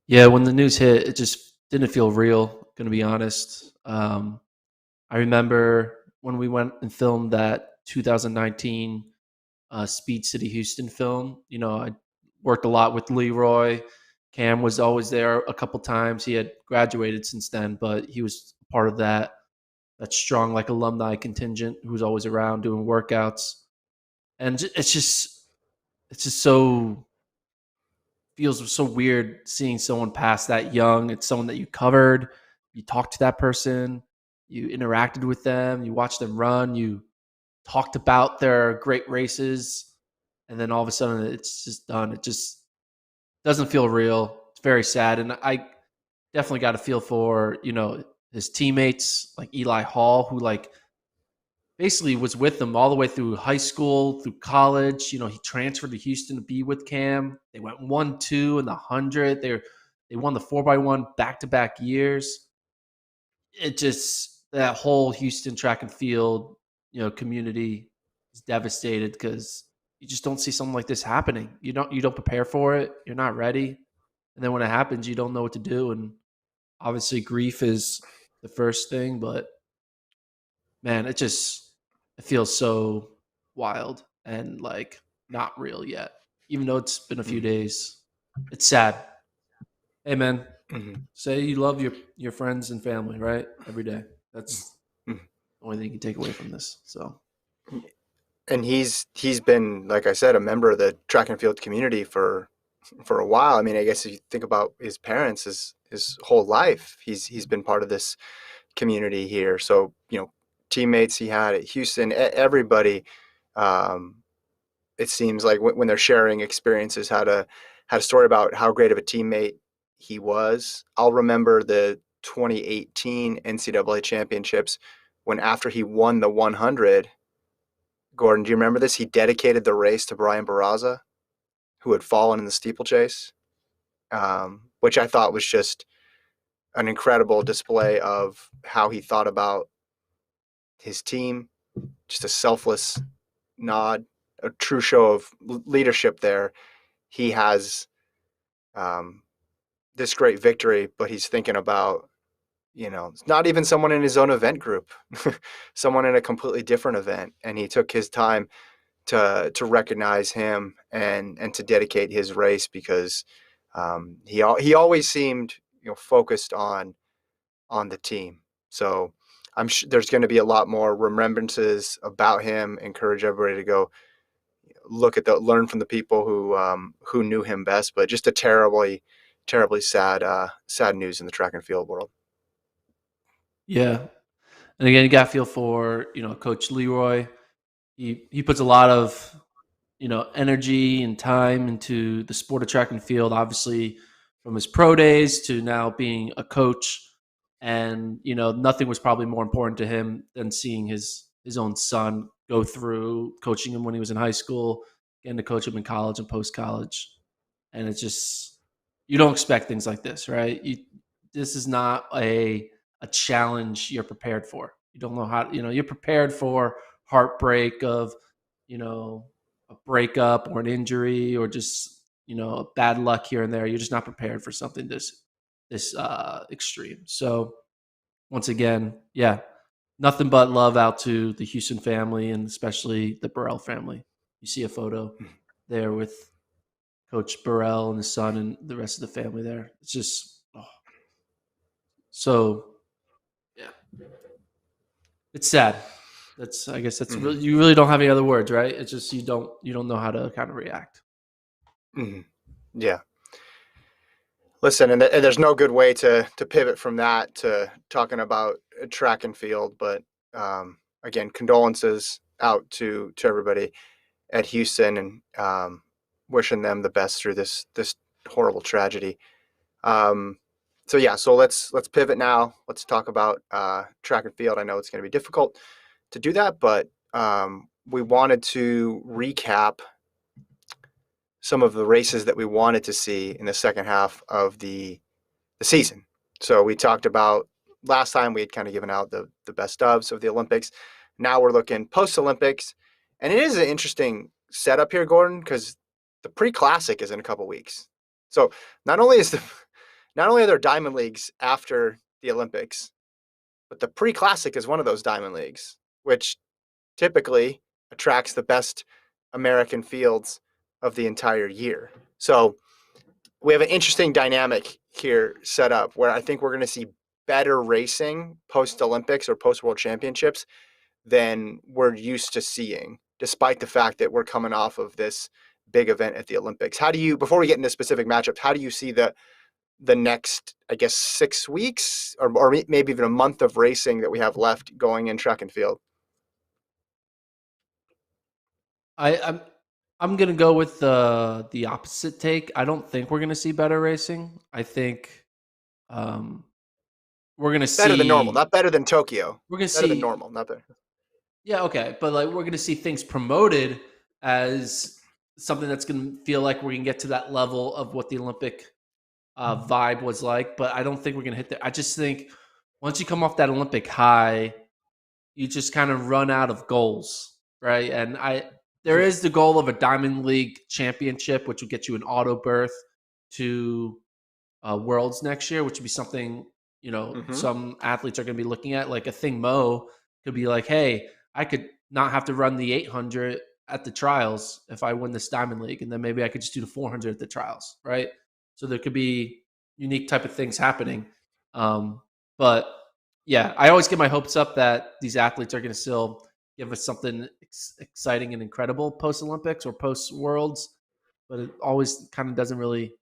Yeah, when the news hit, it just didn't feel real, gonna be honest. I remember when we went and filmed that 2019 Speed City Houston film. I worked a lot with Leroy. Cam was always there a couple times. He had graduated since then, but he was part of that strong like alumni contingent who was always around doing workouts. And it's just so feels so weird seeing someone pass that young. It's someone that you covered, you talked to that person, you interacted with them, you watched them run, you talked about their great races, and then all of a sudden it's just done. It just doesn't feel real. It's very sad, and I definitely got a feel for his teammates like Eli Hall, who like basically was with them all the way through high school, through college. He transferred to Houston to be with Cam. They went 1-2 in the 100. They won the 4x1 back-to-back years. It just that whole Houston track and field, community is devastated because you just don't see something like this happening. You don't prepare for it. You're not ready. And then when it happens, you don't know what to do. And obviously grief is the first thing, but man, it feels so wild and like not real yet. Even though it's been a few days. It's sad. Hey man, say you love your friends and family, right? Every day. That's Mhm. the only thing you can take away from this. So And he's been, like I said, a member of the track and field community for a while. I mean, I guess if you think about his parents, his whole life, he's been part of this community here. So, teammates he had at Houston, everybody, um, it seems like when they're sharing experiences, had a story about how great of a teammate he was. I'll remember the 2018 NCAA championships when, after he won the 100, Gordon, do you remember this? He dedicated the race to Brian Barraza, who had fallen in the steeplechase, which I thought was just an incredible display of how he thought about his team. Just a selfless nod, a true show of leadership there. He has um, this great victory, but he's thinking about, not even someone in his own event group, someone in a completely different event. And he took his time to recognize him and to dedicate his race because he always seemed focused on the team. So I'm sure there's going to be a lot more remembrances about him. Encourage everybody to go learn from the people who knew him best. But just a terribly sad news in the track and field world. yeah. And again, you got to feel for, Coach Leroy. He puts a lot of, energy and time into the sport of track and field, obviously from his pro days to now being a coach. And, nothing was probably more important to him than seeing his own son go through coaching him when he was in high school, getting to coach him in college and post college. And it's just, you don't expect things like this, right? This is not a challenge you're prepared for. You don't know how, you're prepared for heartbreak of, a breakup or an injury or just, bad luck here and there. You're just not prepared for something this extreme. So once again, yeah, nothing but love out to the Houston family and especially the Burrell family. You see a photo there with Coach Burrell and his son and the rest of the family there. It's just so yeah. It's sad. I guess that's Mm-hmm. really you really don't have any other words, right? It's just you don't know how to kind of react. Mm-hmm. Yeah. Listen, and there's no good way to pivot from that to talking about track and field. But again, condolences out to everybody at Houston, and wishing them the best through this horrible tragedy. Um, so yeah, so let's pivot now. Let's talk about track and field. I know it's going to be difficult to do that, but we wanted to recap some of the races that we wanted to see in the second half of the season. So we talked about last time we had kind of given out the best ofs of the Olympics. Now we're looking post Olympics, and it is an interesting setup here, Gordon, because the pre-classic is in a couple weeks. So not only is not only are there diamond leagues after the Olympics, but the pre-classic is one of those diamond leagues, which typically attracts the best American fields of the entire year. So we have an interesting dynamic here set up where I think we're going to see better racing post Olympics or post World Championships than we're used to seeing, despite the fact that we're coming off of this big event at the Olympics. How do you, before we get into specific matchups, how do you see the next, I guess, 6 weeks or maybe even a month of racing that we have left going in track and field? I'm gonna go with the opposite take. I don't think we're gonna see better racing. I think um, we're gonna Better than normal, see not better than Tokyo. we're gonna Better than see normal, not better. yeah, okay, but like we're gonna see things promoted as something that's gonna feel like we're gonna get to that level of what the Olympic vibe was like. But I don't think we're gonna hit that. I just think once you come off that Olympic high, you just kind of run out of goals, right? And there is the goal of a Diamond League championship, which would get you an auto berth to Worlds next year, which would be something Mm-hmm. some athletes are going to be looking at. Like Athing Mu could be like, hey, I could not have to run the 800 at the trials if I win this Diamond League, and then maybe I could just do the 400 at the trials, right? So there could be unique type of things happening. But yeah, I always get my hopes up that these athletes are going to still give us something exciting and incredible post Olympics or post Worlds, but it always kind of doesn't really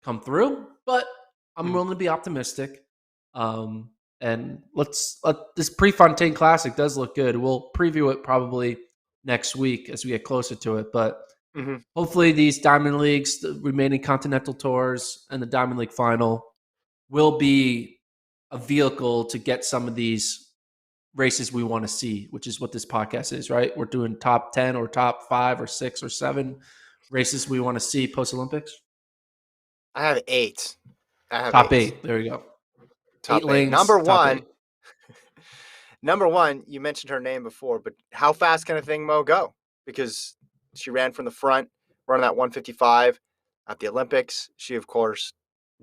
come through. But I'm Mm-hmm. willing to be optimistic. And this Prefontaine Classic does look good. We'll preview it probably next week as we get closer to it. But Mm-hmm. hopefully, these Diamond Leagues, the remaining Continental Tours, and the Diamond League final will be a vehicle to get some of these races we want to see, which is what this podcast is, right? We're doing top 10 or top 5 or 6 or 7 races we want to see post Olympics. I have eight. I have Top eight. 8. There you go. 8 Top eight. lanes, top 8. Number one, you mentioned her name before, but how fast can Athing Mu go? Because she ran from the front, running that 155 at the Olympics. She, of course,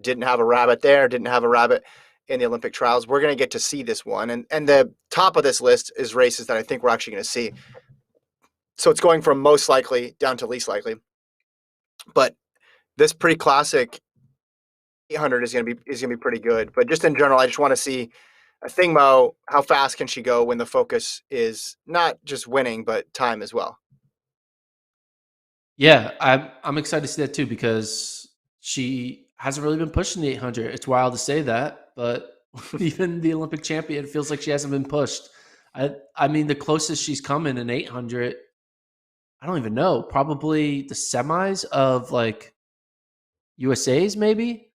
didn't have a rabbit there, didn't have a rabbit in the Olympic trials. We're going to get to see this one. And the top of this list is races that I think we're actually going to see. So it's going from most likely down to least likely. But this pre-classic 800 is going to be pretty good. But just in general, I just want to see Athing Mu, how fast can she go when the focus is not just winning, but time as well? Yeah, I'm excited to see that too because she hasn't really been pushing the 800. It's wild to say that, but even the Olympic champion feels like she hasn't been pushed. I mean, the closest she's come in 800, I don't even know. Probably the semis of like USA's maybe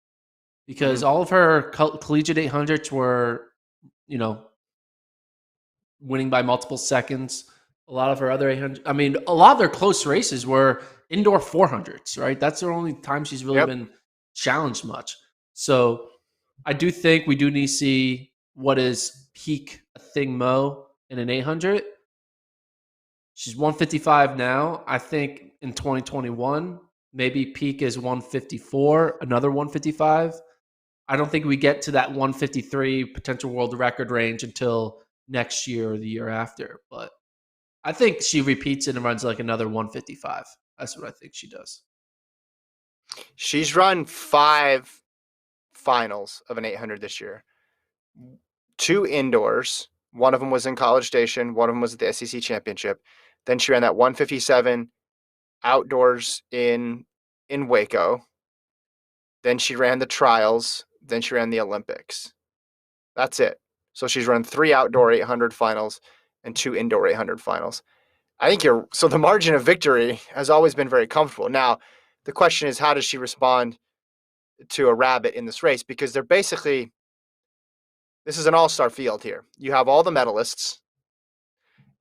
because Mm-hmm. all of her collegiate 800s were, you know, winning by multiple seconds. A lot of her other 800, I mean, a lot of their close races were indoor 400s, right? That's the only time she's really Yep. been challenged much. So I do think we do need to see what is peak Thing Mo in an 800. She's 155 now. I think in 2021, maybe peak is 154, another 155. I don't think we get to that 153 potential world record range until next year or the year after. But I think she repeats it and runs like another 155. That's what I think she does. She's run 5 finals of an 800 this year. 2 indoors. One of them was in College Station. One of them was at the SEC Championship. Then she ran that 157 outdoors in Waco. Then she ran the trials. Then she ran the Olympics. That's it. So she's run 3 outdoor 800 finals and 2 indoor 800 finals. I think so the margin of victory has always been very comfortable. Now, the question is, how does she respond to a rabbit in this race? Because this is an all-star field here. You have all the medalists.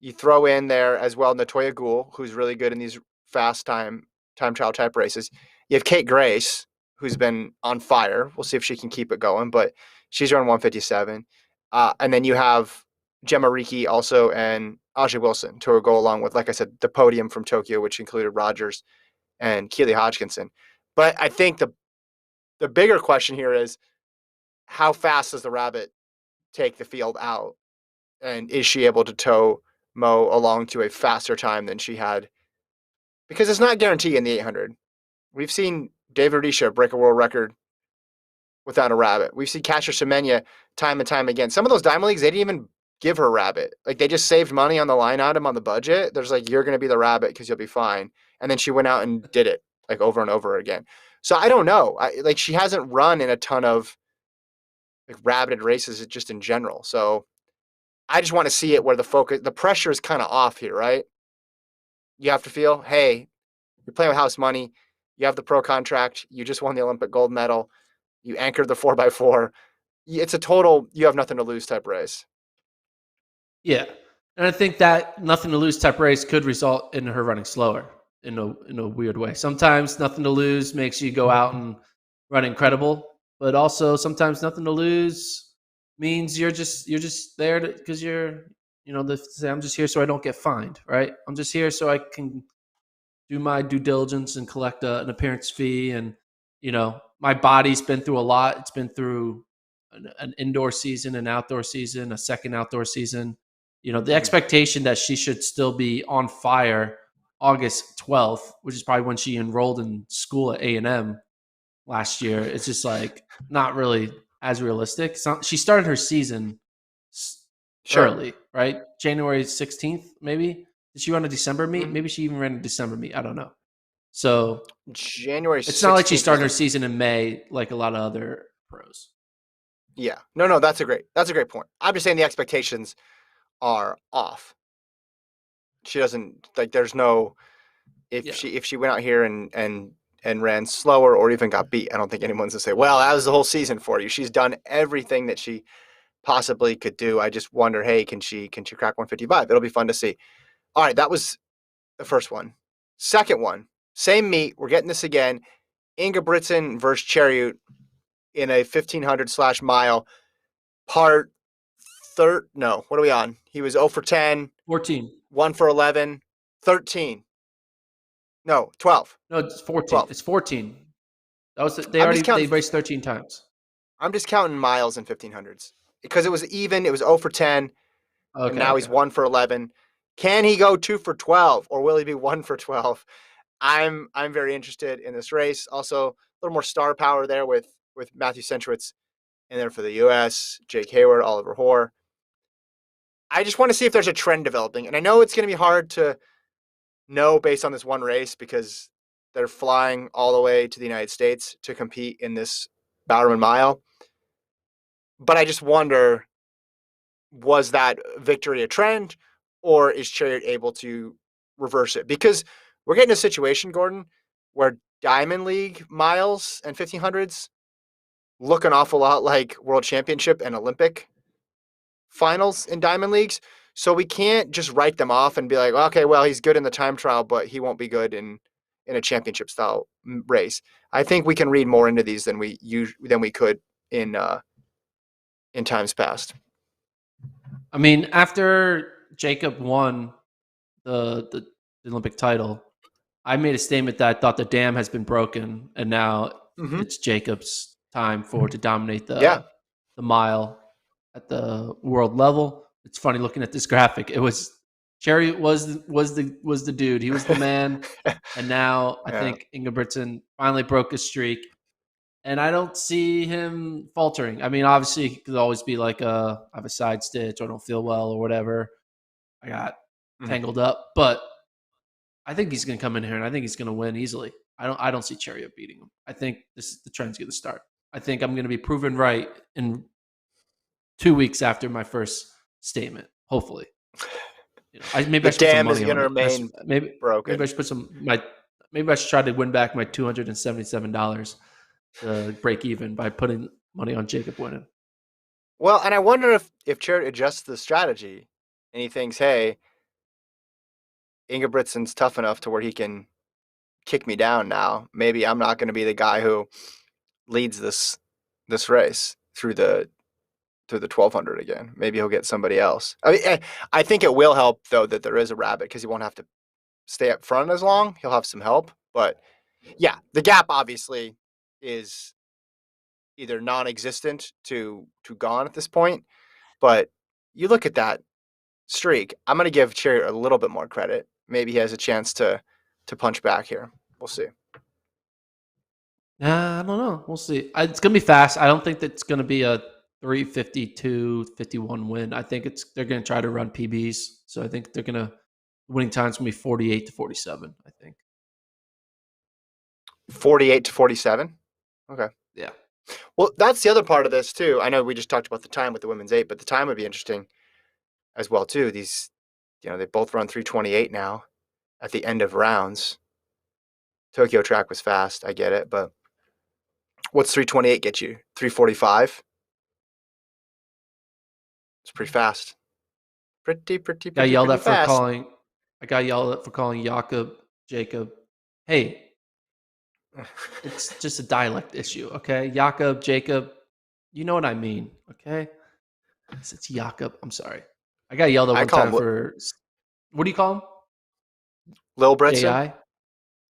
You throw in there as well Natoya Gould, who's really good in these fast time trial type races. You have Kate Grace, who's been on fire. We'll see if she can keep it going, but she's run 157. And then you have Gemma Riki also and Aja Wilson to go along with, like I said, the podium from Tokyo, which included Rogers and Keely Hodgkinson. But I think the the bigger question here is how fast does the rabbit take the field out, and is she able to tow Mo along to a faster time than she had? Because it's not guaranteed in the 800. We've seen David Rudisha break a world record without a rabbit. We've seen Kasia Semenya time and time again. Some of those Diamond Leagues, they didn't even give her a rabbit. Like, they just saved money on the line item on the budget. There's like, you're going to be the rabbit because you'll be fine. And then she went out and did it like over and over again. So I don't know. Like, she hasn't run in a ton of like rabbited races just in general. So I just want to see it where the pressure is kind of off here, right? You have to feel, hey, you're playing with house money. You have the pro contract. You just won the Olympic gold medal. You anchored the 4x4. It's a total you have nothing to lose type race. Yeah. And I think that nothing to lose type race could result in her running slower in a weird way. Sometimes nothing to lose makes you go out and run incredible, but also sometimes nothing to lose means you're just there because say I'm just here so I don't get fined, right? I'm just here so I can do my due diligence and collect an appearance fee. And, my body's been through a lot. It's been through an indoor season, an outdoor season, a second outdoor season. The expectation that she should still be on fire August 12th, which is probably when she enrolled in school at A&M last year. It's just like not really as realistic. So she started her season early, right? January 16th, maybe. Did she run a December meet? Maybe she even ran a December meet. I don't know. So January 16th. It's not like she started her season in May like a lot of other pros. Yeah. No, that's a great point. I'm just saying the expectations are off. She doesn't like there's no if she went out here and ran slower or even got beat, I don't think anyone's gonna say, well, that was the whole season for you. She's done everything that she possibly could do. I just wonder, hey, can she crack 155? It'll be fun to see. All right, that was the first one. Second one, same meet. We're getting this again. Ingebrigtsen versus Cheruiyot in a 1500/mile part third. No, what are we on? He was 0 for 10. 14. 1 for 11. 13. No, 12. No, it's 14. 12. It's 14. That was they raced 13 times. I'm just counting miles in 1500s because it was even. It was 0 for 10. Okay, and now he's 1 for 11. Can he go 2 for 12 or will he be 1 for 12? I'm very interested in this race. Also, a little more star power there with Matthew Centrowitz in there for the U.S., Jake Hayward, Oliver Hoare. I just want to see if there's a trend developing. And I know it's going to be hard to know based on this one race because they're flying all the way to the United States to compete in this Bowerman Mile. But I just wonder, was that victory a trend or is Cheruiyot able to reverse it? Because we're getting a situation, Gordon, where Diamond League miles and 1500s look an awful lot like World Championship and Olympic finals in Diamond Leagues. So we can't just write them off and be like, okay, well, he's good in the time trial, but he won't be good in a championship style race. I think we can read more into these than we could in times past. I mean, after Jacob won the Olympic title, I made a statement that I thought the dam has been broken, and now it's Jacob's time to dominate the mile at the world level. It's funny looking at this graphic. It was Cheruiyot was the dude. He was the man, and now I think Ingebrigtsen finally broke his streak, and I don't see him faltering. I mean, obviously, he could always be like, I have a side stitch, or I don't feel well, or whatever. I got tangled up, but I think he's going to come in here, and I think he's going to win easily. I don't see Cheruiyot beating him. I think the trend's going to start. I think I'm going to be proven right in 2 weeks after my first statement. Hopefully, maybe I should put some money on it. Remain broken. Maybe I should maybe I should try to win back my $277 to break even by putting money on Jacob winning. Well, and I wonder if Cheruiyot adjusts the strategy and he thinks, hey, Ingebrigtsen's tough enough to where he can kick me down now. Maybe I'm not going to be the guy who leads this race through the 1200 again. Maybe he'll get somebody else. I think it will help though that there is a rabbit because he won't have to stay up front as long. He'll have some help, but yeah, the gap obviously is either non-existent to gone at this point. But you look at that streak. I'm going to give Cheruiyot a little bit more credit. Maybe he has a chance to punch back here. We'll see. Yeah, I don't know. We'll see. It's gonna be fast. I don't think that's gonna be a 3:52:51 win. I think they're gonna try to run PBs. So I think they're gonna winning times gonna be 48-47. I think. 48-47. Okay. Yeah. Well, that's the other part of this too. I know we just talked about the time with the women's 8, but the time would be interesting as well too. These, they both run 3:28 now at the end of rounds. Tokyo track was fast. I get it, but what's 3:28 get you? 3:45. It's pretty fast. Pretty Got yelled at for fast. calling. I got yelled at for calling Jacob. Hey, it's just a dialect issue, okay? Jacob. You know what I mean, okay? It's Jakob. I'm sorry. I got yelled at one time for. What do you call him? Lil Britson? J.I.?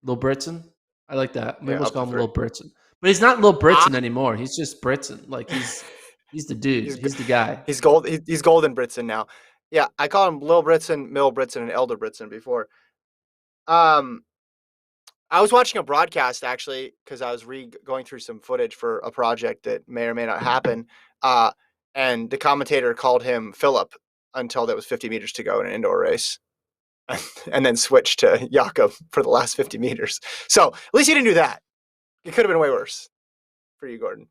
Lil Britson? I like that. Maybe we'll call him Lil Britson. But he's not Lil Britson anymore. He's just Britson. Like, he's the dude. He's the guy. He's Golden Britson now. Yeah, I call him Lil Britson, Mill Britson, and Elder Britson before. I was watching a broadcast, actually, because I was going through some footage for a project that may or may not happen. And the commentator called him Philip until there was 50 meters to go in an indoor race. And then switched to Jakob for the last 50 meters. So at least he didn't do that. It could have been way worse for you, Gordon.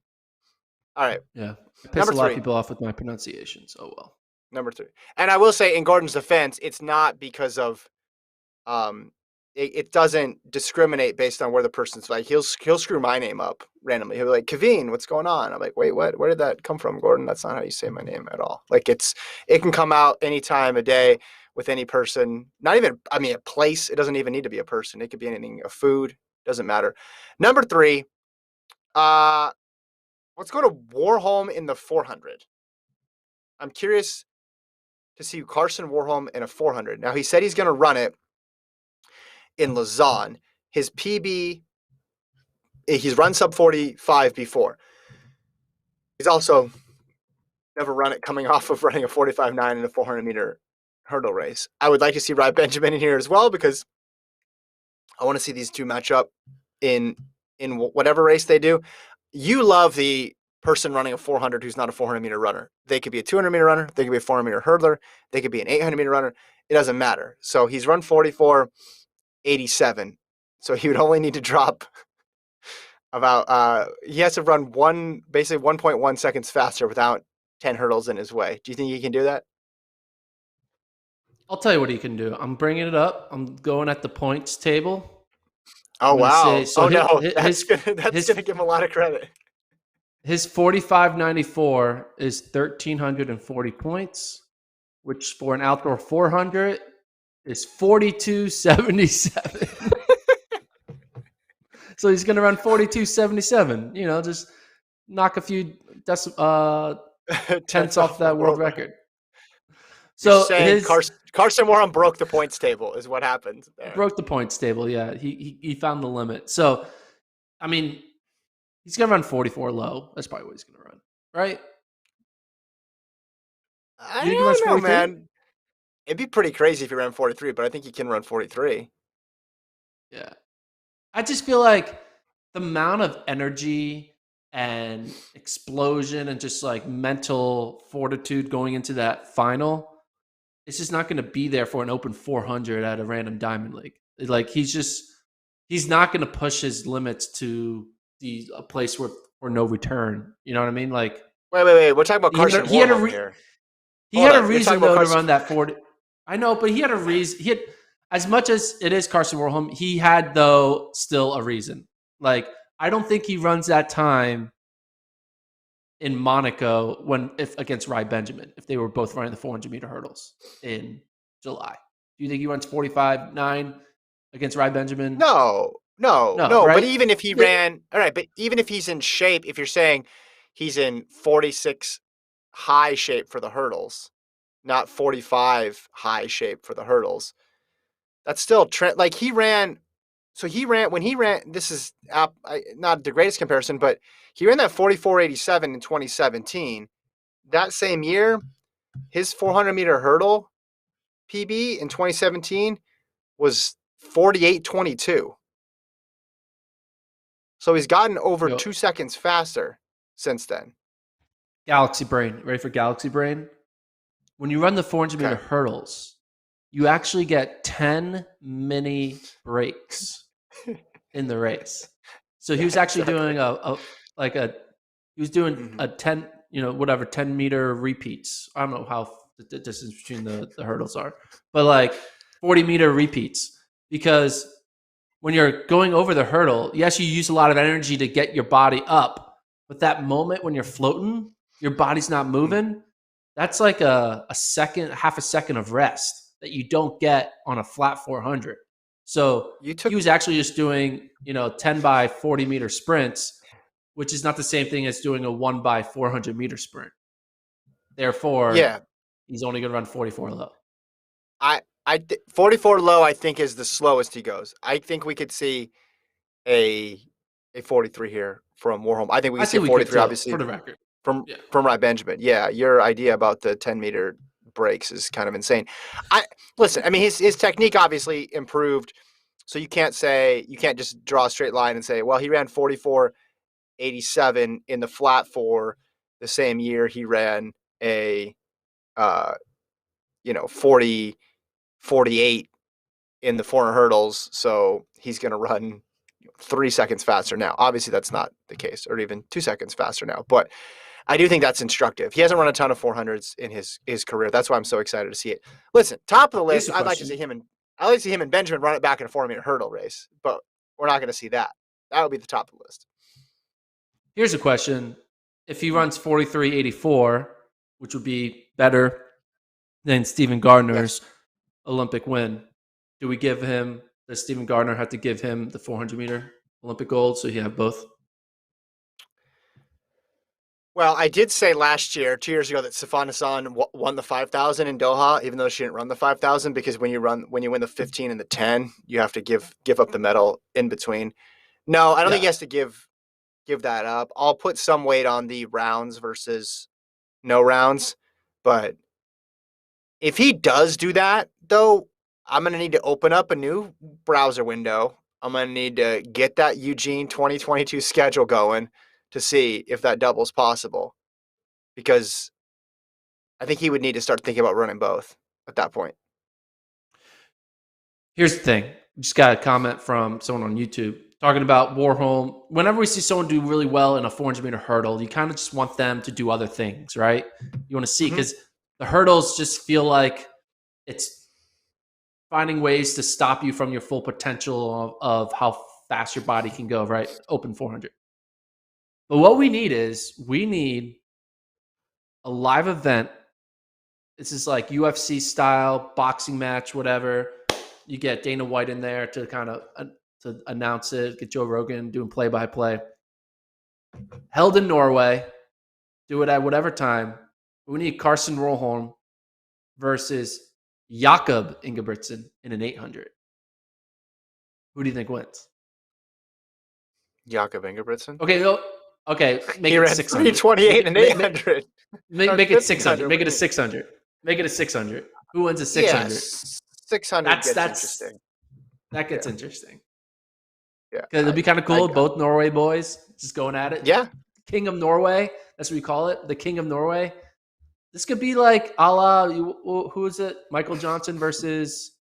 All right. Yeah. I pissed a lot of people off with my pronunciations. Oh, well. Number 3. And I will say, in Gordon's defense, it's not because of it doesn't discriminate based on where the person's like. He'll screw my name up randomly. He'll be like, Kaveen, what's going on? I'm like, wait, what? Where did that come from, Gordon? That's not how you say my name at all. Like, it can come out any time of day with any person. Not even, a place. It doesn't even need to be a person. It could be anything, a food. Doesn't matter. Number 3, let's go to Warholm in the 400. I'm curious to see Carson Warholm in a 400. Now, he said he's going to run it in Lausanne. His PB, he's run sub 45 before. He's also never run it coming off of running a 45.9 in a 400-meter hurdle race. I would like to see Ry Benjamin in here as well, because I want to see these two match up in whatever race they do. You love the person running a 400 who's not a 400-meter runner. They could be a 200-meter runner. They could be a 400-meter hurdler. They could be an 800-meter runner. It doesn't matter. So he's run 44.87. So he would only need to drop about he has to run basically 1.1 seconds faster without 10 hurdles in his way. Do you think he can do that? I'll tell you what he can do. I'm bringing it up. I'm going at the points table. Oh, wow. That's going to give him a lot of credit. His 45.94 is 1,340 points, which for an outdoor 400 is 42.77. So he's going to run 42.77. Just knock a few tenths off that world record. So Carson Warholm broke the points table is what happened there. Broke the points table, yeah. He found the limit. So, he's going to run 44 low. That's probably what he's going to run, right? I don't know, man. It'd be pretty crazy if he ran 43, but I think he can run 43. Yeah. I just feel like the amount of energy and explosion and just like mental fortitude going into that final, it's just not going to be there for an open 400 at a random Diamond League. Like, he's not going to push his limits to a place where no return. You know what I mean? Like, wait. We're talking about Carson Warholm here. He had a reason though to run that 40. I know, but he had a reason. He had, as much as it is Carson Warholm, he had though still a reason. Like, I don't think he runs that time in Monaco if against Ry Benjamin, if they were both running the 400-meter hurdles in July. Do you think he runs 45.9 against Ry Benjamin? No. Right? But even if he ran, all right, but even if he's in shape, if you're saying he's in 46 high shape for the hurdles, not 45 high shape for the hurdles, that's still like he ran he ran when he ran. This is not the greatest comparison, but he ran that 44.87 in 2017. That same year, his 400-meter hurdle PB in 2017 was 48.22. So he's gotten over Yo, 2 seconds faster since then. Galaxy Brain. Ready for Galaxy Brain? When you run the 400-meter Okay. hurdles, you actually get 10 mini breaks in the race. So he Yeah, was actually exactly. doing he was doing Mm-hmm. a 10, 10-meter repeats. I don't know how the distance between the hurdles are, but like 40-meter repeats, because when you're going over the hurdle, yes, you use a lot of energy to get your body up, but that moment when you're floating, your body's not moving. That's like a second, half a second of rest that you don't get on a flat 400. So You he took, was actually just doing, 10 by 40-meter sprints, which is not the same thing as doing a 1 by 400-meter sprint. Therefore, yeah. he's only going to run 44 low. 44 low, I think, is the slowest he goes. I think we could see a 43 here from Warholm. I think we I could see a think we could 43, too, obviously, for the record. from Yeah. Ryan Benjamin. Yeah, your idea about the 10-meter breaks is kind of insane. I listen. I mean, his technique obviously improved, so you can't just draw a straight line and say, well, he ran 44.87 in the flat four the same year he ran a 48 in the 400 hurdles, so he's going to run 3 seconds faster now. Obviously, that's not the case, or even 2 seconds faster now. But I do think that's instructive. He hasn't run a ton of 400s in his career. That's why I'm so excited to see it. Listen, top of the Here's list. the question. I'd like to see him and Benjamin run it back in a 400-meter hurdle race, but we're not going to see that. That would be the top of the list. Here's a question. If he runs 43.84, which would be better than Stephen Yes. Gardner's Olympic win, does Stephen Gardner have to give him the 400-meter Olympic gold so he have both? Well, I did say last year, 2 years ago, that Sifan Hassan won the 5,000 in Doha, even though she didn't run the 5,000, because when you win the 15 and the 10, you have to give up the medal in between. No, I don't think Yeah. he has to give that up. I'll put some weight on the rounds versus no rounds, but if he does do that, though, I'm going to need to open up a new browser window. I'm going to need to get that Eugene 2022 schedule going to see if that double's possible, because I think he would need to start thinking about running both at that point. Here's the thing. Just got a comment from someone on YouTube talking about Warholm. Whenever we see someone do really well in a 400-meter hurdle, you kind of just want them to do other things, right? You want to see, Mm-hmm. because the hurdles just feel like it's finding ways to stop you from your full potential of how fast your body can go, right? Open 400. But what we need a live event. This is like UFC style boxing match, whatever. You get Dana White in there to kind of to announce it. Get Joe Rogan doing play by play. Held in Norway. Do it at whatever time. We need Carson Warholm versus Jakob Ingebrigtsen in an 800. Who do you think wins? Jakob Ingebrigtsen. Okay, no, okay. Make He it ran 600. Make 328 it and make, make, 800 make, or make it 600. 1500. What Make do it you a mean? 600. Make it a 600. Who wins a 600? Yes, 600 That's gets that's interesting. that gets Yeah, interesting. yeah. Because it'd be kind of cool. Both Norway boys just going at it. Yeah. King of Norway. That's what we call it. The King of Norway. This could be like a la, who is it? Michael Johnson versus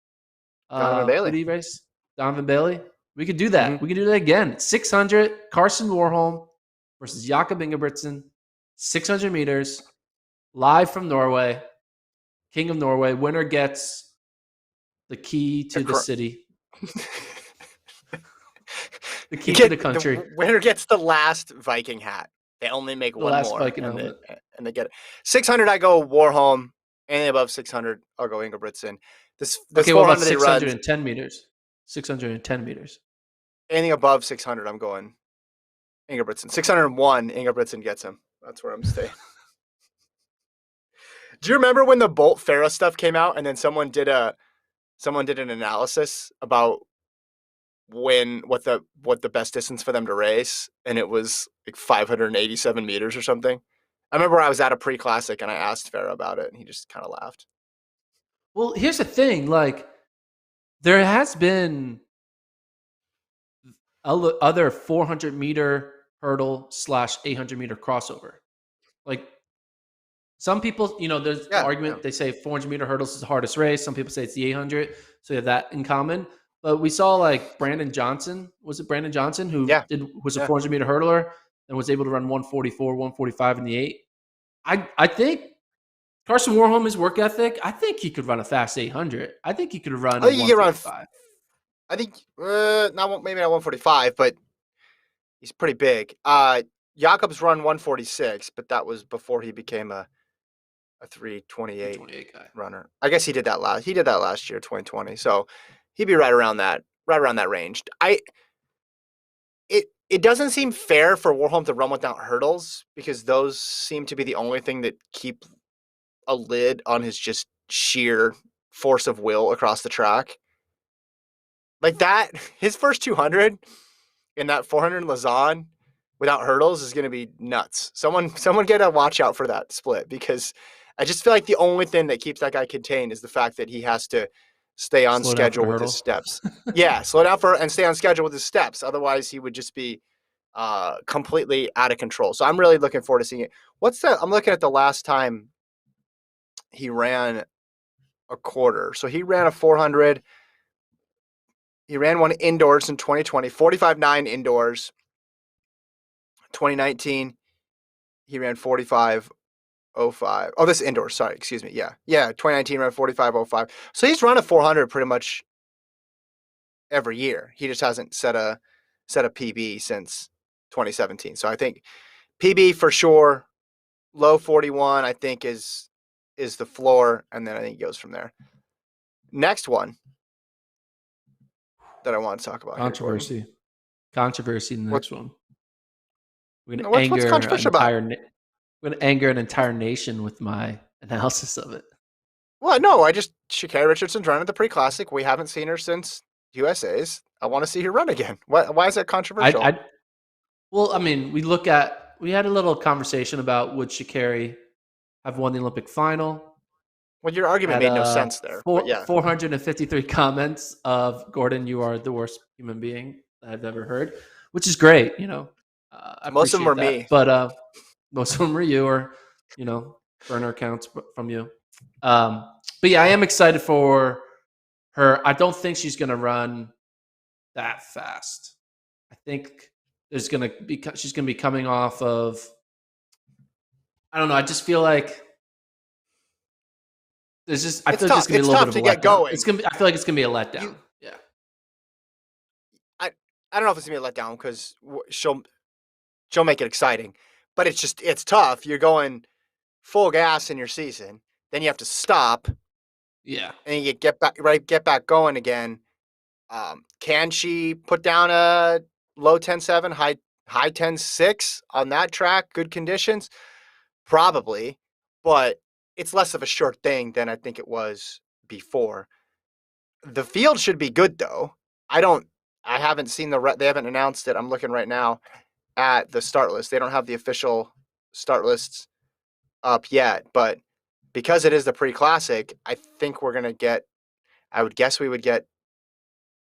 Donovan who do Bailey. you race? Donovan Bailey. We could do Mm-hmm. that. We could do that again. 600. Carson Warholm versus Jakob Ingebrigtsen. 600 meters. Live from Norway. King of Norway. Winner gets the key to the city. The You key to the get the country. winner gets the last Viking hat. They only make The one last more, Viking and helmet. they get it. 600, I go Warholm. Anything above 600, I'll go Ingebrigtsen. This Okay, what about 400 he runs. 610 meters? 610 meters. Anything above 600, I'm going Ingebrigtsen. 601, Ingebrigtsen gets him. That's where I'm staying. Do you remember when the Bolt Farah stuff came out, and then someone did an analysis about what the best distance for them to race, and it was like 587 meters or something. I remember I was at a pre-classic and I asked Farah about it, and he just kind of laughed. Well, here's the thing. Like, there has been other 400-meter hurdle / 800-meter crossover. Like, some people, there's the Yeah, yeah, argument, they say 400-meter hurdles is the hardest race. Some people say it's the 800, so you have that in common. But we saw like Brandon Johnson. Was it Brandon Johnson who yeah, was a yeah. 400-meter hurdler and was able to run 144, 145 in the 8? I think Carson Warholm, his work ethic, I think he could run a fast 800. I think he could run I a think you can run. 145. I think not maybe not 145, but he's pretty big. Jakob's run 146, but that was before he became a 328 328 guy. runner. I guess he did that last year, 2020. So he'd be right around that range. It doesn't seem fair for Warholm to run without hurdles because those seem to be the only thing that keep a lid on his just sheer force of will across the track. Like that, his first 200 in that 400 Lausanne without hurdles is going to be nuts. Someone get a watch out for that split because I just feel like the only thing that keeps that guy contained is the fact that he has to stay on Slow down for schedule the with his hurdle. steps. Yeah, slow down and stay on schedule with his steps. Otherwise, he would just be completely out of control. So I'm really looking forward to seeing it. I'm looking at the last time he ran a quarter. So he ran a 400. He ran one indoors in 2020, 45.9 indoors. 2019, he ran 45.05. Oh, this is indoors. Sorry, excuse me. Yeah. 2019 ran 45.05. So he's run a 400 pretty much every year. He just hasn't set a PB since 2017. So I think PB for sure. Low 41, I think is the floor, and then I think it goes from there. Next one that I want to talk about here, Gordon. Controversy in the next one. We're gonna What's controversial about it? We're gonna anger an entire nation with my analysis of it. Well, no, Sha'Carri Richardson's running the pre-classic. We haven't seen her since USA's. I want to see her run again. Why is that controversial? Well, I mean, we had a little conversation about would Sha'Carri have won the Olympic final. Well, your argument made no sense there. But yeah. 453 comments of Gordon, you are the worst human being I've ever heard, which is great. I most of them were that. me, but most of them were you, or burner accounts from you. But yeah, I am excited for her. I don't think she's going to run that fast. I think she's going to be coming off of. I don't know. I just feel like there's just. I feel like it's going to be a little bit of a letdown. Going. I feel like it's going to be a letdown. Yeah. I don't know if it's going to be a letdown because she'll make it exciting, but it's tough. You're going full gas in your season, then you have to stop. Yeah. And you get back going again. Can she put down a low 10.7, high 10.6 on that track? Good conditions? Probably, but it's less of a sure thing than I think it was before. The field should be good though. I haven't seen they haven't announced it. I'm looking right now at the start list. They don't have the official start lists up yet, but because it is the pre-classic, I think we're going to get, I would guess we would get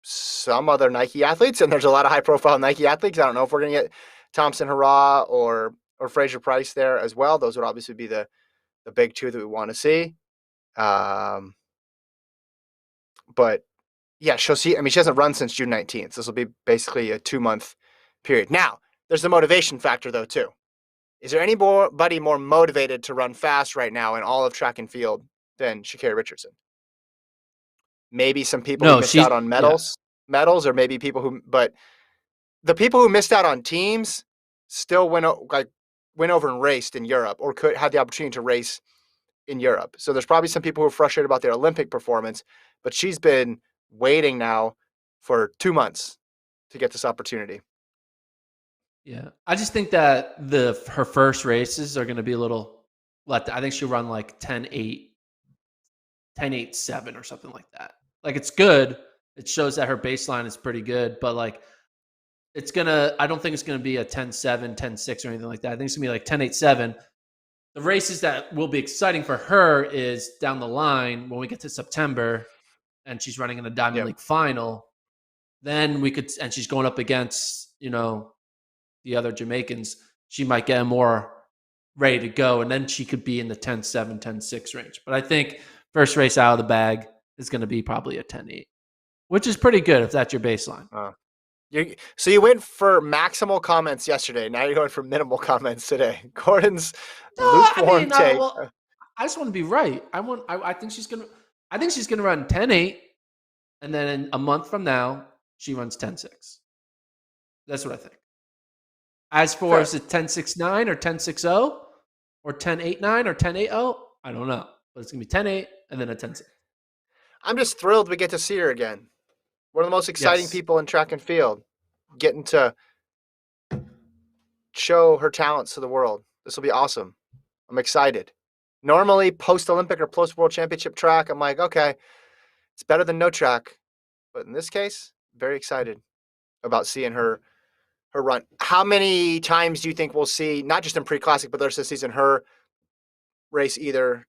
some other Nike athletes, and there's a lot of high-profile Nike athletes. I don't know if we're going to get Thompson Hurrah or Fraser Price there as well. Those would obviously be the big two that we want to see. But yeah, she'll see. I mean, she hasn't run since June 19th. So this will be basically a 2-month period. Now, there's the motivation factor though too. Is there anybody more motivated to run fast right now in all of track and field than Sha'Carri Richardson? Maybe some people who missed out on medals, or maybe but the people who missed out on teams still went over and raced in Europe, or had the opportunity to race in Europe. So there's probably some people who are frustrated about their Olympic performance, but she's been waiting now for 2 months to get this opportunity. Yeah, I just think that her first races are going to be a little. I think she'll run like 10.8, 10.87 or something like that. Like, it's good, It shows that her baseline is pretty good, but like I don't think it's gonna be a 10-7, 10-6 or anything like that. I think it's gonna be like 10-8-7. The races that will be exciting for her is down the line when we get to September and she's running in the Diamond Yep. League final. Then and she's going up against, the other Jamaicans. She might get more ready to go, and then she could be in the 10-7, 10-6 range. But I think first race out of the bag is going to be probably a 10-8, which is pretty good if that's your baseline. So you went for maximal comments yesterday. Now you're going for minimal comments today. Gordon's lukewarm take. I just want to be right. I think she's gonna. I think she's gonna run 10-8, and then in a month from now she runs 10-6. That's what I think. As for is it 10-6-9 or 10-6-0 or 10-8-9 or 10-8-0, I don't know. But it's gonna be 10-8 and then a 10-6. I'm just thrilled we get to see her again. One of the most exciting people in track and field, getting to show her talents to the world. This will be awesome. I'm excited. Normally, post-Olympic or post-World Championship track, I'm like, okay, it's better than no track. But in this case, very excited about seeing her run. How many times do you think we'll see, not just in pre-classic, but the rest of the season, her race either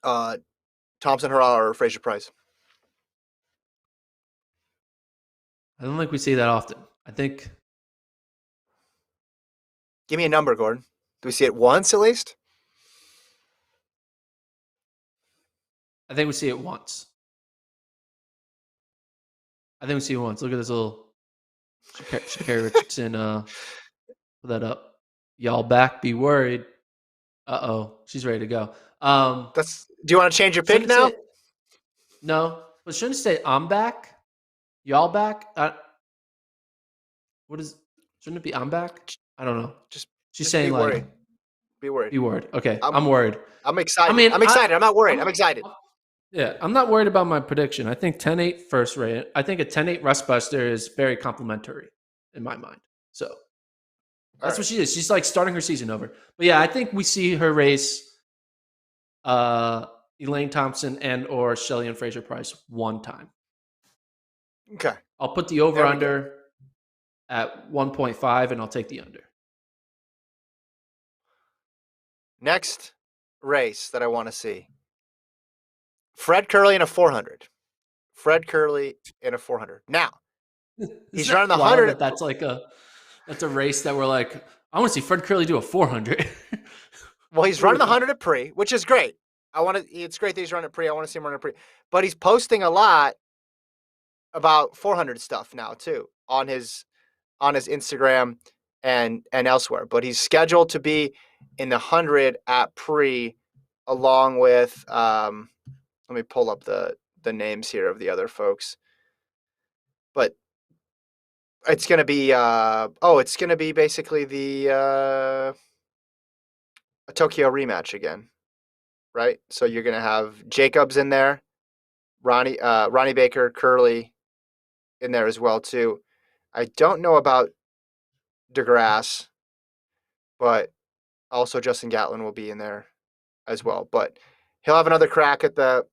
Thompson Hurrah or Fraser Price? I don't think we see that often. I think. Give me a number, Gordon. Do we see it once at least? I think we see it once. Look at this little Sha'Carri Richardson. Put that up. Y'all back? Be worried. She's ready to go. Do you want to change your pick now? No, but shouldn't it say I'm back? Y'all back? Shouldn't it be I'm back? I don't know. She's saying be like worried. Be worried. Be worried. Okay, I'm worried. I'm excited. I'm excited. I'm not worried. I'm excited. Yeah, I'm not worried about my prediction. I think 10-8 first race. I think a 10-8 Rust Buster is very complimentary in my mind. So that's what she is. She's like starting her season over. But yeah, I think we see her race Elaine Thompson and or Shelly and Fraser Price one time. Okay. I'll put the over-under at 1.5, and I'll take the under. Next race that I want to see. Fred Kerley in a 400. Fred Kerley in a 400. Now, he's running the 100. That's a race that we're like, I want to see Fred Kerley do a 400. Well, he's running the 100 at pre, which is great. It's great that he's running at pre. I want to see him run at pre. But he's posting a lot about 400 stuff now too on his Instagram and elsewhere. But he's scheduled to be in the 100 at pre, along with let me pull up the names here of the other folks. But it's going to be basically the a Tokyo rematch again, right? So you're going to have Jacobs in there, Ronnie Baker, Kerley in there as well too. I don't know about DeGrasse, but also Justin Gatlin will be in there as well. But he'll have another crack at the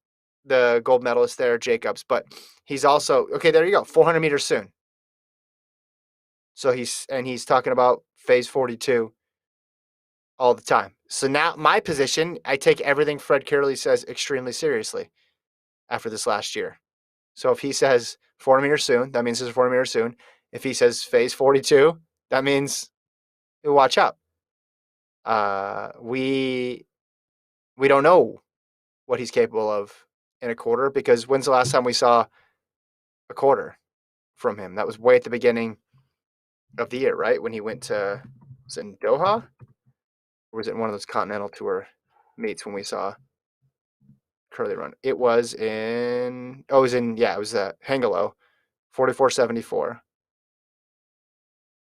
gold medalist there, Jacobs. But he's also there you go, 400 meters soon. So he's talking about phase 42 all the time. So now my position, I take everything Fred Kerley says extremely seriously after this last year. So if he says 400 meters soon, that means there's 400 meters soon. If he says phase 42, that means you'll watch out. We don't know what he's capable of in a quarter, because when's the last time we saw a quarter from him? That was way at the beginning of the year, right? When he went to, was it in Doha? Or was it in one of those Continental Tour meets when we saw Kerley run? It was in Hengelo, 44.74.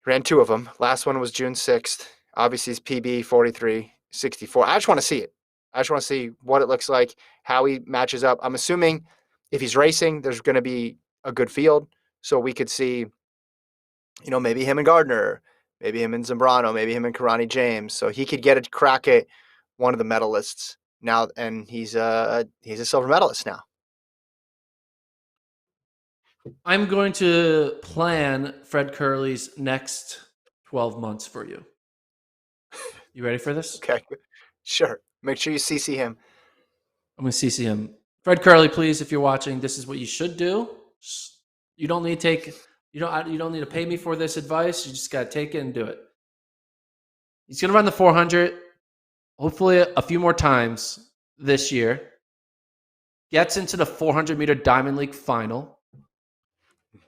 Ran two of them. Last one was June 6th. Obviously, his PB 43.64. I just want to see it. I just want to see what it looks like, how he matches up. I'm assuming if he's racing, there's going to be a good field. So we could see, maybe him and Gardner, maybe him and Zambrano, maybe him and Karani James. So he could get a crack at one of the medalists now, and he's a silver medalist now. I'm going to plan Fred Kerley's next 12 months for you. You ready for this? Okay, sure. Make sure you CC him. I'm going to CC him. Fred Kerley, please, if you're watching, this is what you should do. You don't need to take. You don't need to pay me for this advice. You just got to take it and do it. He's going to run the 400, hopefully a few more times this year. Gets into the 400-meter Diamond League final.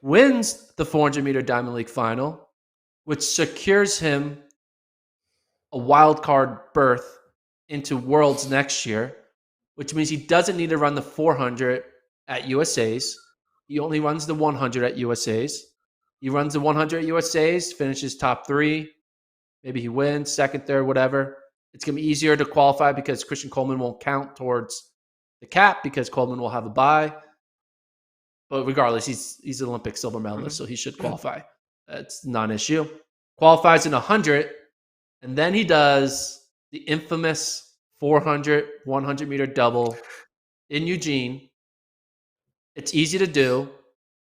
Wins the 400-meter Diamond League final, which secures him a wild card berth into Worlds next year, which means he doesn't need to run the 400 at USA's. He only runs the 100 at USA's. He runs the 100 at USA's, finishes top 3. Maybe he wins, second, third, whatever. It's going to be easier to qualify because Christian Coleman won't count towards the cap because Coleman will have a bye. But regardless, he's an Olympic silver medalist, so he should qualify. That's not an issue. Qualifies in 100, and then he does the infamous 400, 100-meter double in Eugene. It's easy to do.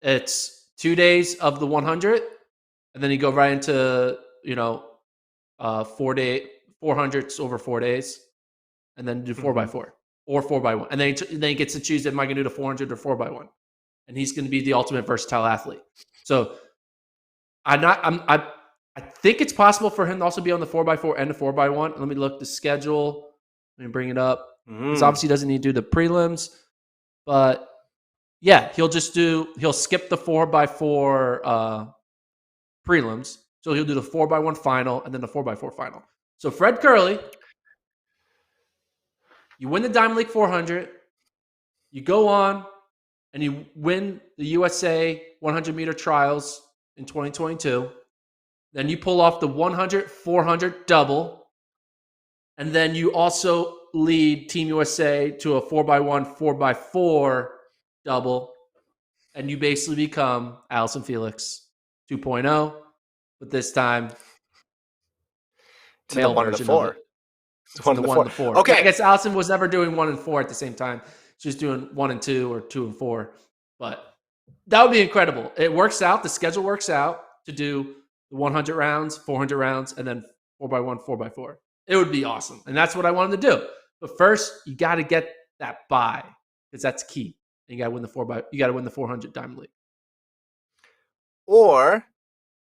It's 2 days of the 100, and then you go right into 400s over 4 days, and then do 4x4 or 4x1, and then he gets to choose: am I going to do the 400 or 4x1? And he's going to be the ultimate versatile athlete. So I think it's possible for him to also be on the 4x4 and the 4x1. Let me look the schedule. Let me bring it up. Because obviously he doesn't need to do the prelims, but yeah, he'll skip the 4x4 prelims. So he'll do the 4x1 final and then the 4x4 final. So Fred Kerley, you win the Diamond League 400, you go on and you win the USA 100-meter trials in 2022. Then you pull off the 100, 400 double. And then you also lead Team USA to a 4x1, 4x4 double. And you basically become Allison Felix 2.0, but this time to male the 1 and version 4. of it. It's the 1 and the 4. Okay. I guess Allison was never doing 1 and 4 at the same time. She was doing 1 and 2 or 2 and 4. But that would be incredible. It works out. The schedule works out to do the 100 rounds, 400 rounds, and then 4x1, 4x4. It would be awesome. And that's what I wanted to do. But first, you got to get that bye because that's key. And you got to win the 400 Diamond League. Or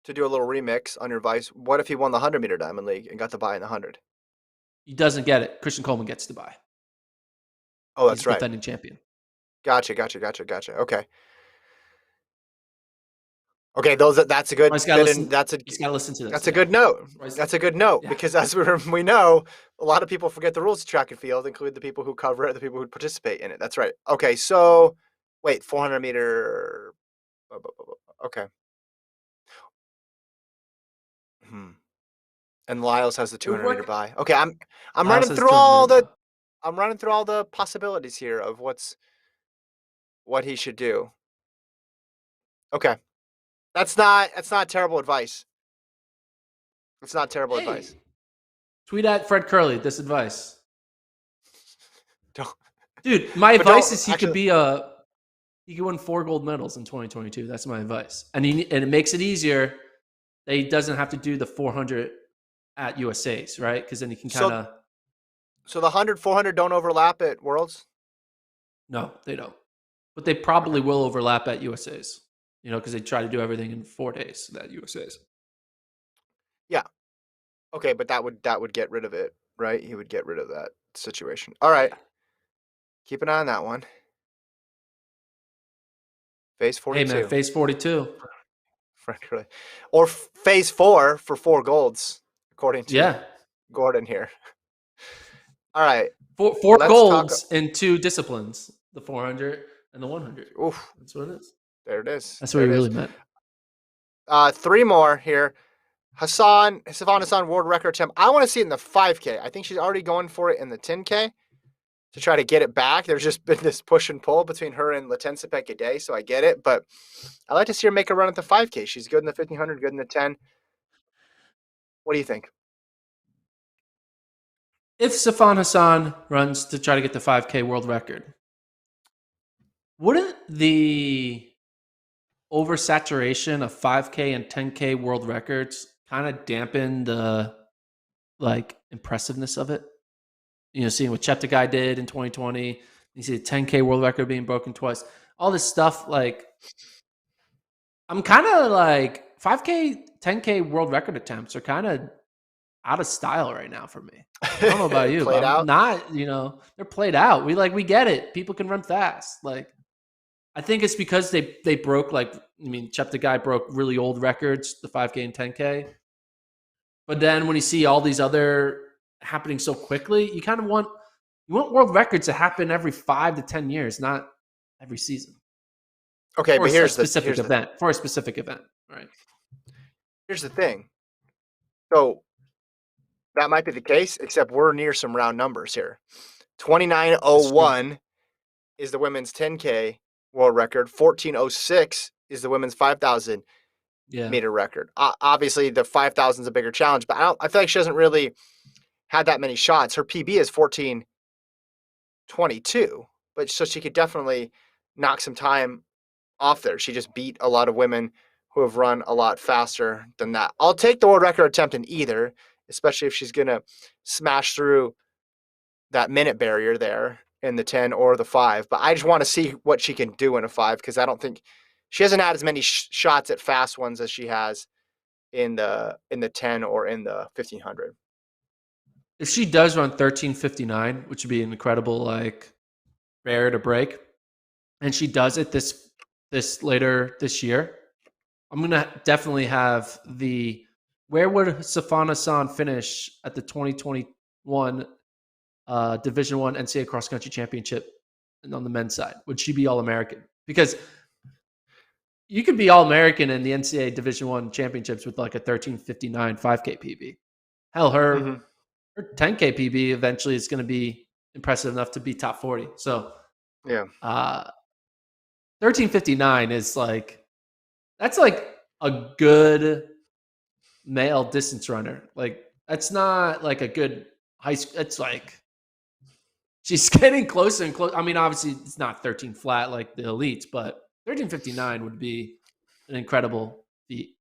to do a little remix on your advice, what if he won the 100-meter Diamond League and got the bye in the 100? He doesn't get it. Christian Coleman gets the bye. Oh, that's He's right. Defending champion. Gotcha. Okay. Okay, that's a good. He's got to listen That's to this. That's a good note. That's a good note Yeah. because as we know, a lot of people forget the rules of track and field, including the people who cover it, the people who participate in it. That's right. Okay, so wait, 400-meter. Okay. And Lyles has the 200-meter bye. Okay, I'm running through all the possibilities here of what he should do. Okay. That's not terrible advice. It's not terrible advice. Tweet at Fred Kerley this advice. Don't. Dude, my advice is he could win 4 gold medals in 2022. That's my advice. And it makes it easier that he doesn't have to do the 400 at USA's, right? Because then he can kind of. So the 100, 400 don't overlap at Worlds? No, they don't. But they probably will overlap at USA's. Because they try to do everything in 4 days at USA's. Yeah. Okay, but that would get rid of it, right? He would get rid of that situation. All right. Keep an eye on that one. Phase 42. Hey, man, phase 42. Or phase 4 for 4 golds, according to Gordon here. All right. 4 golds in 2 disciplines, the 400 and the 100. Oof. That's what it is. There it is. That's what he really meant. 3 more here. Sifan Hassan world record attempt. I want to see it in the 5K. I think she's already going for it in the 10K to try to get it back. There's just been this push and pull between her and Latensipek a day, so I get it. But I like to see her make a run at the 5K. She's good in the 1500, good in the 10. What do you think? If Sifan Hassan runs to try to get the 5K world record, wouldn't the oversaturation of 5K and 10K world records kind of dampen the like impressiveness of it. Seeing what Cheptegei did in 2020, you see the 10K world record being broken twice. All this stuff, like I'm kind of like 5K, 10K world record attempts are kind of out of style right now for me. I don't know about you, but Played I'm out. not. They're played out. We get it. People can run fast. Like I think it's because they broke Cheptegei broke really old records, the 5K and 10K. But then when you see all these other happening so quickly, you kind of want world records to happen every 5 to 10 years, not every season. Okay, Or but a specific event. Right. Here's the thing. So that might be the case, except we're near some round numbers here. 29:01 is the women's 10K world record. 14:06 is the women's 5,000 meter record. Obviously, the 5,000 is a bigger challenge, but I feel like she hasn't really had that many shots. Her PB is 14:22, but so she could definitely knock some time off there. She just beat a lot of women who have run a lot faster than that. I'll take the world record attempt in either, especially if she's going to smash through that minute barrier there in the 10 or the 5. But I just want to see what she can do in a 5 because I don't think she hasn't had as many shots at fast ones as she has in the 10 or in the 1500. If she does run 13:59, which would be an incredible barrier to break, and she does it this later this year, I'm gonna definitely have where would Sifan Hassan finish at the 2021 Division I NCAA Cross Country Championship on the men's side? Would she be All American? Because you could be All American in the NCAA Division I championships with like a 13:59 5K PB. Hell, her 10K PB eventually is going to be impressive enough to be top 40. So, yeah, 13:59 is that's like a good male distance runner. Like that's not like a good high school. It's like she's getting closer and closer. I mean, obviously it's not 13 flat like the elites, but 13:59 would be an incredible feat.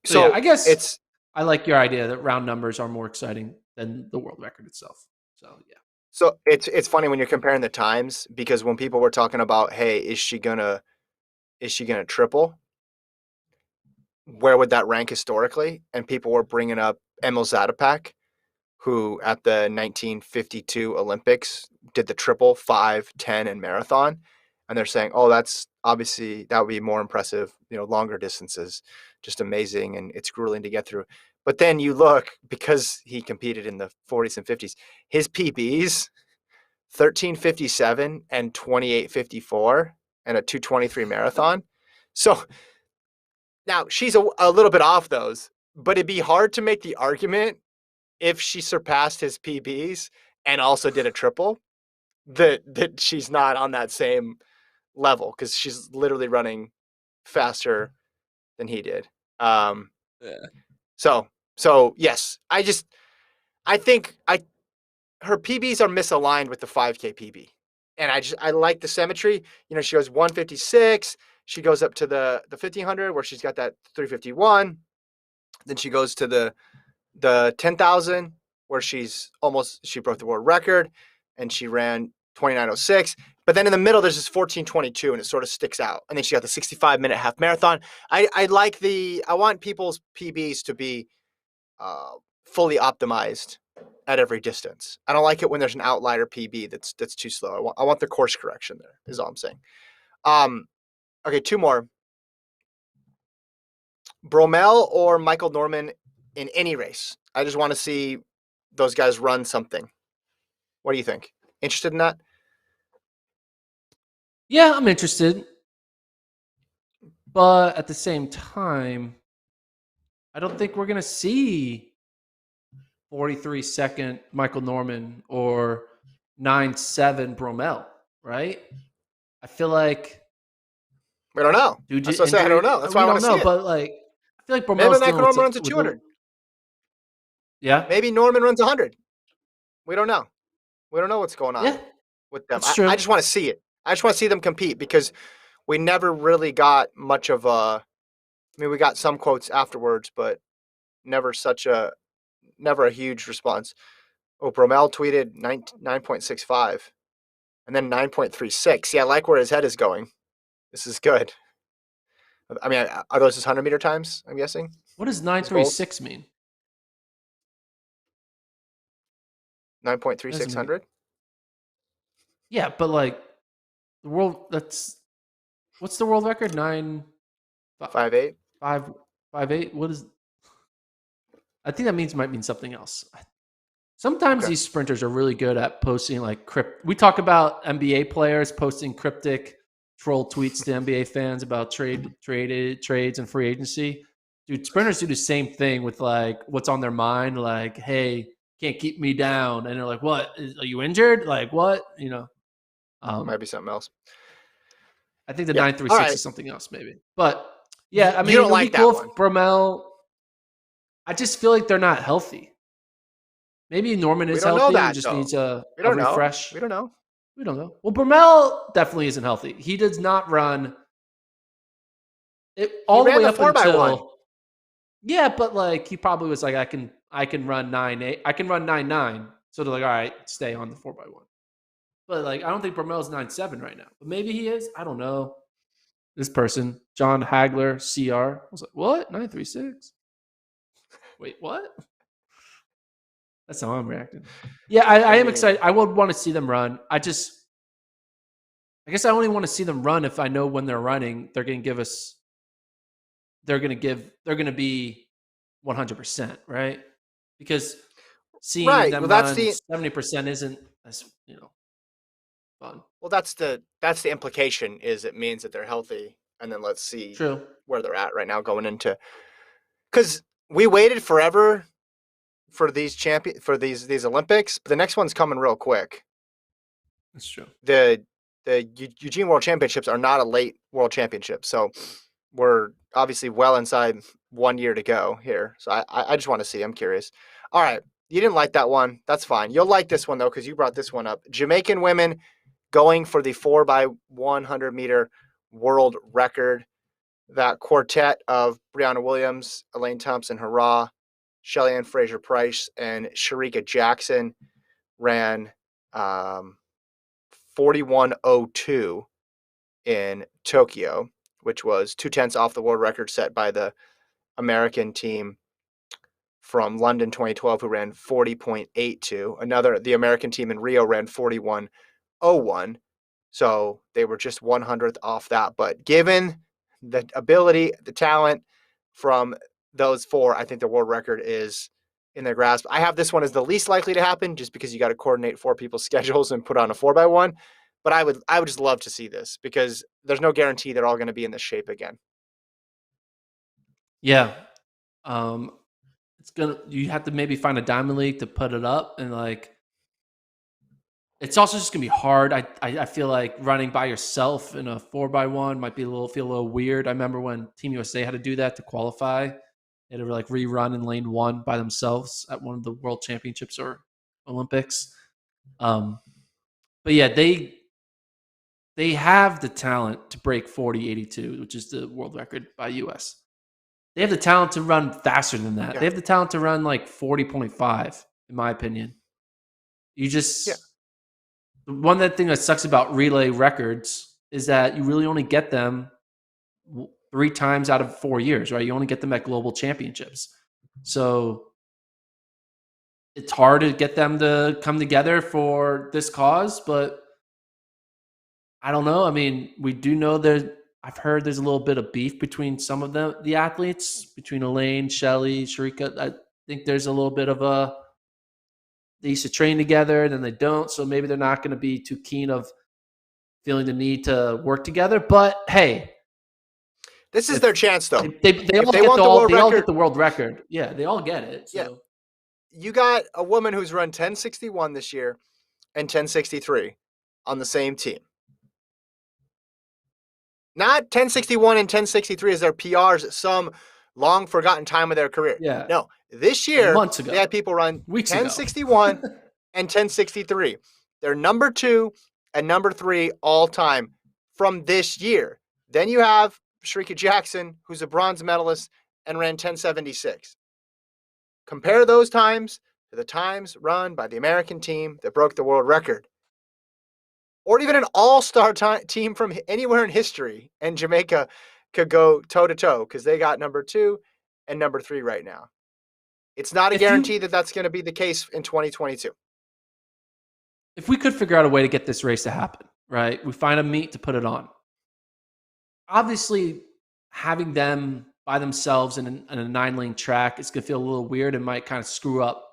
So yeah, I guess I like your idea that round numbers are more exciting than the world record itself. So yeah. So it's funny when you're comparing the times because when people were talking about, hey, is she gonna triple? Where would that rank historically? And people were bringing up Emil Zatopek, who at the 1952 Olympics did the triple 5, 10, and marathon. And they're saying, oh, that's obviously that would be more impressive, longer distances, just amazing. And it's grueling to get through. But then you look, because he competed in the 40s and 50s, his PBs, 13:57 and 28:54 and a 2:23 marathon. So now she's a little bit off those, but it'd be hard to make the argument if she surpassed his PBs and also did a triple that she's not on that same level because she's literally running faster than he did. Yeah. So yes, I think her PBs are misaligned with the 5K PB, and I like the symmetry. She goes 156. She goes up to the 1500 where she's got that 351. Then she goes to the 10,000 where she broke the world record and she ran 29:06. But then in the middle, there's this 14:22 and it sort of sticks out. And then she got the 65-minute half marathon. I want people's PBs to be fully optimized at every distance. I don't like it when there's an outlier PB that's too slow. I want the course correction there is all I'm saying. Okay, two more. Bromell or Michael Norman in any race. I just want to see those guys run something. What do you think? Interested in that? Yeah, I'm interested. But at the same time, I don't think we're going to see 43-second Michael Norman or 9.7 Bromell, right? I feel like we don't know. That's what I say. I don't know. That's why I want to see it. But I feel like Bromell's maybe Michael Norman runs a 200. Yeah. Maybe Norman runs 100. We don't know. We don't know what's going on with them. That's true. I just want to see it. I just want to see them compete because we never really got much of a. I mean, we got some quotes afterwards, but never a huge response. Oh, Bromell tweeted 9.65 and then 9.36. Yeah, I like where his head is going. This is good. I mean, are those his 100-meter times, I'm guessing? What does His goals? 936 mean? 9.3600? Yeah, but like the world, what's the world record? 5.8? 5.8. What is? I think that might mean something else. Sometimes Okay. these sprinters are really good at posting like we talk about NBA players posting cryptic troll tweets to NBA fans about trades and free agency. Dude, sprinters do the same thing with like what's on their mind, like, hey, can't keep me down. And they're like, what? Are you injured? Like what? Might be something else. I think the Yeah. All 936 right. is something else, maybe. But yeah, I You mean, don't it'll be like that cool one. if Bromell. I just feel like they're not healthy. Maybe Norman We is don't know healthy and that, just though. needs a We don't know. refresh. We don't know. We don't know. Well, Bromell definitely isn't healthy. He does not run it He all the ran way the up 4x1. until. Yeah, but like he probably was like, I can run 9.8, I can run 9.9. So they're like, all right, stay on the 4x1. But like, I don't think Bromell's 9.7 right now. But maybe he is. I don't know. This person, John Hagler, CR, was like, what? 936? Wait, what? That's how I'm reacting. Yeah, I am mean, excited. I would want to see them run. I guess I only want to see them run if I know when they're running, they're going to give us, they're going to be 100%, right? Because seeing right. them Well, that's run the 70% isn't as, fun. well, that's the implication is it means that they're healthy, and then let's see True. where they're at right now going into because we waited forever for these Olympics, but the next one's coming real quick. That's true. The Eugene World Championships are not a late World Championship, so we're obviously well inside 1 year to go here. So I just want to see. I'm curious. All right, you didn't like that one. That's fine. You'll like this one though because you brought this one up. Jamaican women going for the 4x100-meter world record. That quartet of Brianna Williams, Elaine Thompson-Herah, Shelly-Ann Fraser-Price, and Sharika Jackson ran 41:02 in Tokyo, which was 0.2 off the world record set by the American team from London 2012 who ran 40.82. The American team in Rio ran 41:01. So they were just 100th off that. But given the ability, the talent from those four, I think the world record is in their grasp. I have this one as the least likely to happen just because you got to coordinate four people's schedules and put on a 4x1. But I would just love to see this because there's no guarantee they're all going to be in this shape again. Yeah. You have to maybe find a diamond league to put it up, and like it's also just gonna be hard. I feel like running by yourself in a 4x1 might feel a little weird. I remember when Team USA had to do that to qualify. They had to like rerun in lane 1 by themselves at one of the World Championships or Olympics. But yeah, they have the talent to break 40.82, which is the world record by US. They have the talent to run faster than that. Yeah. They have the talent to run like 40.5, in my opinion. You just Yeah. one thing that sucks about relay records is that you really only get them 3 times out of 4 years, right? You only get them at global championships. So it's hard to get them to come together for this cause, but I don't know. I mean, we do know I've heard there's a little bit of beef between some of the athletes, between Elaine, Shelly, Sharika. I think there's a little bit of they used to train together, then they don't, so maybe they're not going to be too keen of feeling the need to work together. But hey, this is their chance, though. They all get the world record. Yeah, they all get it. So. Yeah. You got a woman who's run 10:61 this year and 10:63 on the same team. Not 10:61 and 10:63 as their PRs at some long forgotten time of their career. Yeah. No, this year months ago, they had people run 10:61 and 10:63. They're number 2 and number 3 all time from this year. Then you have Cheruiyot Jackson, who's a bronze medalist and ran 10:76. Compare those times to the times run by the American team that broke the world record. Or even an all-star team from anywhere in history, and Jamaica could go toe-to-toe because they got number 2 and number 3 right now. It's not a guarantee that that's going to be the case in 2022. If we could figure out a way to get this race to happen, right? We find a meet to put it on. Obviously, having them by themselves in a 9-lane track is going to feel a little weird and might kind of screw up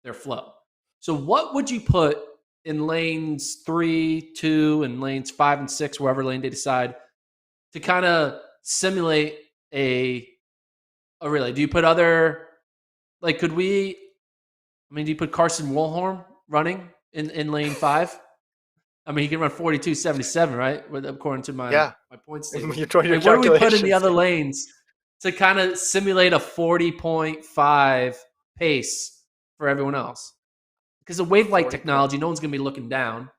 their flow. So what would you put in lanes 3, 2, and lanes 5 and 6, wherever lane they decide, to kind of simulate a relay? Do you put other, like, do you put Carson Warholm running in lane 5? I mean, he can run 42.77, right? According to my points table. You're trying what do we put in the other lanes to kind of simulate a 40.5 pace for everyone else? Because the wave light technology, no one's going to be looking down.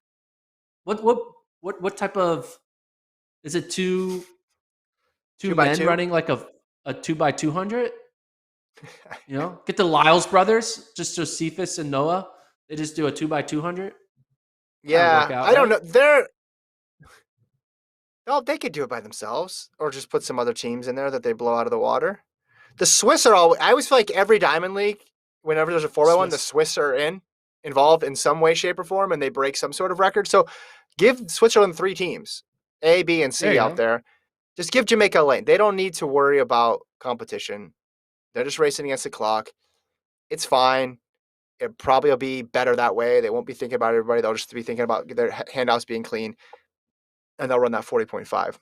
What type of, is it two men running like a 2x200? You know, get the Lyles brothers, just Josephus and Noah. They just do a 2x200. Yeah, I don't know. They could do it by themselves, or just put some other teams in there that they blow out of the water. The Swiss are always. I always feel like every Diamond League, whenever there's a 4x1, the Swiss are involved in some way, shape, or form, and they break some sort of record. So give Switzerland 3 teams, A, B, and C out there. Just give Jamaica a lane. They don't need to worry about competition. They're just racing against the clock. It's fine. It probably will be better that way. They won't be thinking about everybody. They'll just be thinking about their handouts being clean, and they'll run that 40.5.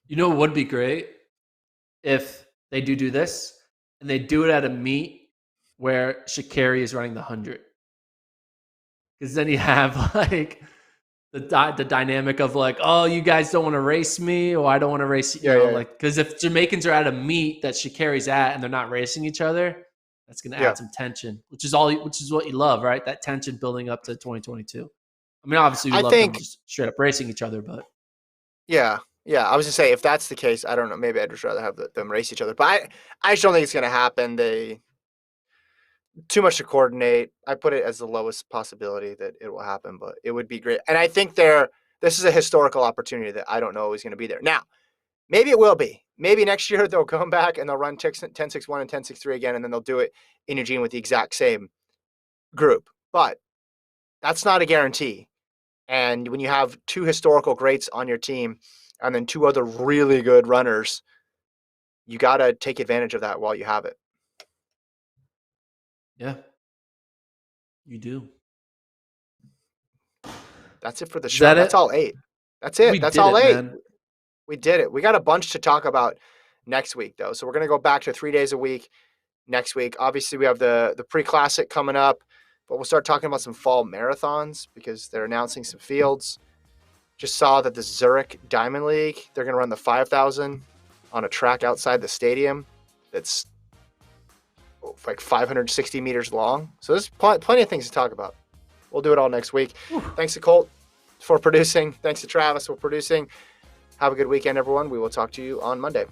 You know what would be great? If they do this, and they do it at a meet where Sha'Carri is running the 100. Because then you have like the dynamic of like, oh, you guys don't want to race me, or I don't want to race you. Like, because if Jamaicans are at a meet that Sha'Carri's at and they're not racing each other, that's going to add some tension, which is what you love, right? That tension building up to 2022. I mean, obviously, we love them just straight up racing each other, but yeah. I was gonna say, if that's the case, I don't know. Maybe I'd just rather have them race each other, but I just don't think it's gonna happen. They too much to coordinate. I put it as the lowest possibility that it will happen, but it would be great. And I think this is a historical opportunity that I don't know is going to be there. Now, maybe it will be. Maybe next year they'll come back and they'll run 10.61 and 10.63 again, and then they'll do it in Eugene with the exact same group. But that's not a guarantee. And when you have 2 historical greats on your team and then 2 other really good runners, you got to take advantage of that while you have it. Yeah, you do. That's it for the show. That's all 8. That's it. That's all 8. Man. We did it. We got a bunch to talk about next week, though. So we're going to go back to 3 days a week next week. Obviously, we have the pre-classic coming up, but we'll start talking about some fall marathons because they're announcing some fields. Just saw that the Zurich Diamond League, they're going to run the 5,000 on a track outside the stadium that's like 560 meters long. So there's plenty of things to talk about. We'll do it all next week. Whew. Thanks to Colt for producing. Thanks to Travis for producing. Have a good weekend, everyone. We will talk to you on Monday.